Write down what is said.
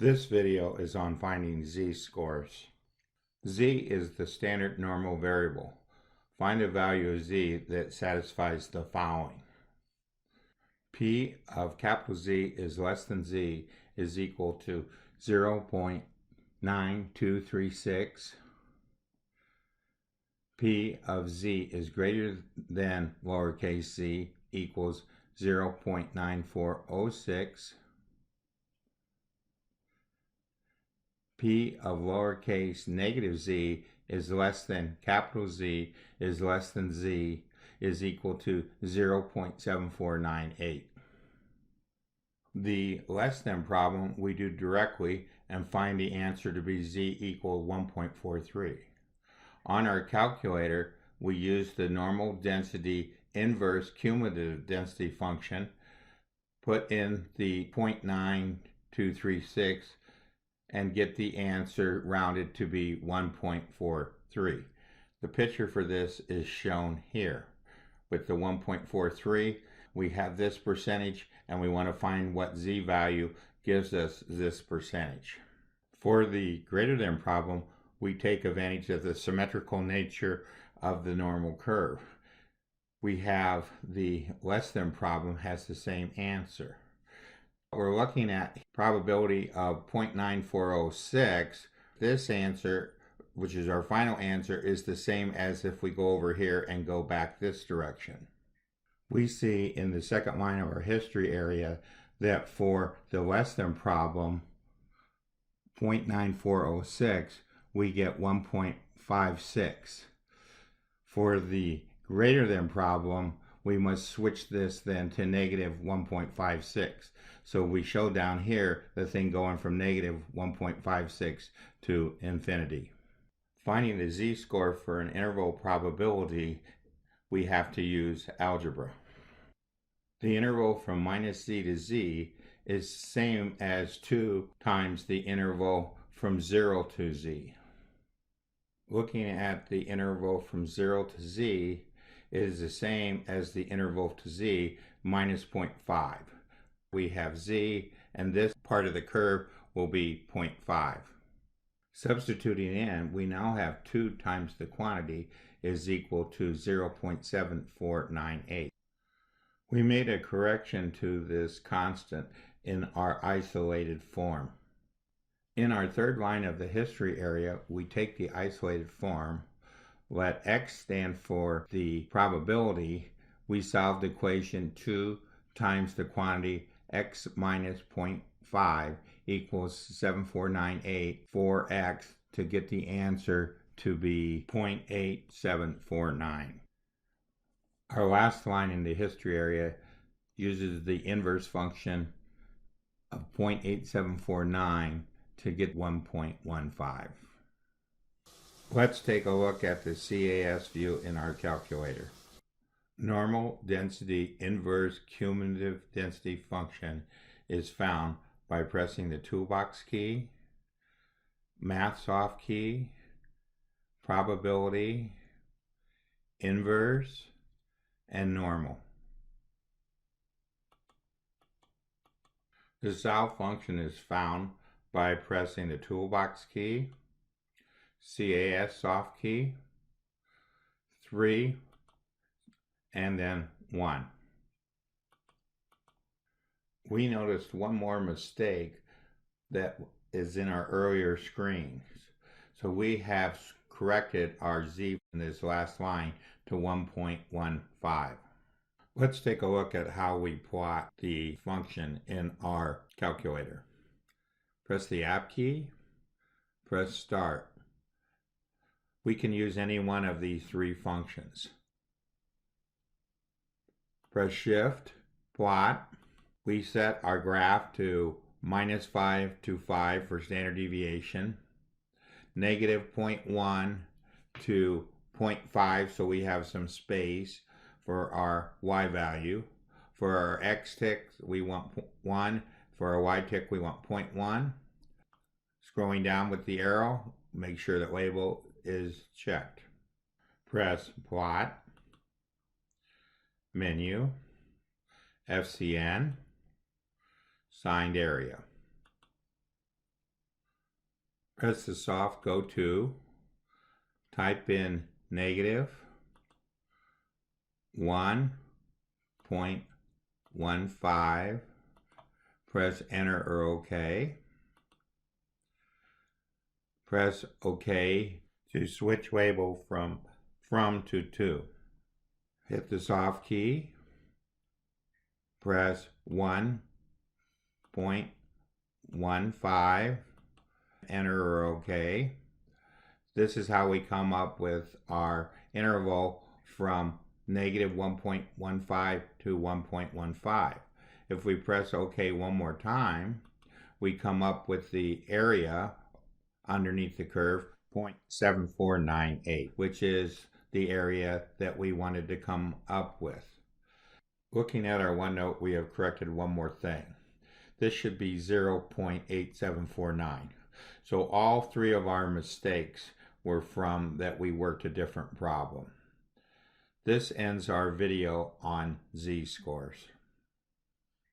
This video is on finding z-scores. Z is the standard normal variable. Find a value of z that satisfies the following. P of capital Z is less than z is equal to 0.9236. P of z is greater than lowercase z equals 0.9406. P of lowercase negative z is less than capital Z is less than z is equal to 0.7498. The less than problem we do directly and find the answer to be z equal 1.43. On our calculator, we use the normal density inverse cumulative density function, put in the 0.9236, and get the answer rounded to be 1.43. The picture for this is shown here. With the 1.43, we have this percentage, and we want to find what z value gives us this percentage. For the greater than problem, we take advantage of the symmetrical nature of the normal curve. We have the less than problem has the same answer. We're looking at probability of 0.9406. This answer, which is our final answer, is the same as if we go over here and go back this direction. We see in the second line of our history area that for the less than problem, 0.9406, we get 1.56. For the greater than problem, we must switch this then to negative 1.56. So we show down here the thing going from negative 1.56 to infinity. Finding the z-score for an interval probability, we have to use algebra. The interval from minus z to z is the same as 2 times the interval from 0 to z. Looking at the interval from 0 to z, it is the same as the interval to z minus 0.5. We have z, and this part of the curve will be 0.5. Substituting in, we now have 2 times the quantity is equal to 0.7498. We made a correction to this constant in our isolated form. In our third line of the history area, we take the isolated form, let x stand for the probability. We solve the equation 2 times the quantity x minus 0.5 equals 7498 for x to get the answer to be 0.8749. Our last line in the history area uses the inverse function of 0.8749 to get 1.15. Let's take a look at the CAS view in our calculator. Normal density inverse cumulative density function is found by pressing the toolbox key, MathSoft key, probability, inverse, and normal. The solve function is found by pressing the toolbox key, CAS soft key, 3, and then 1. We noticed one more mistake that is in our earlier screens. So we have corrected our z in this last line to 1.15. Let's take a look at how we plot the function in our calculator. Press the app key, press start. We can use any one of these 3 functions. Press shift, plot. We set our graph to -5 to 5 for standard deviation, negative 0.1 to 0.5, so we have some space for our y value. For our x tick, we want 1. For our y tick, we want 0.1. Scrolling down with the arrow, make sure that label is checked. Press plot, menu, FCN, signed area. Press the soft go to, type in negative 1.15, press enter or OK. Press OK to switch label from to to. Hit the soft key, press 1.15, enter or OK. This is how we come up with our interval from negative 1.15 to 1.15. If we press OK one more time, we come up with the area underneath the curve, 0.7498, which is the area that we wanted to come up with. Looking at our OneNote, we have corrected one more thing. This should be 0.8749. So all three of our mistakes were from that we worked a different problem. This ends our video on z-scores.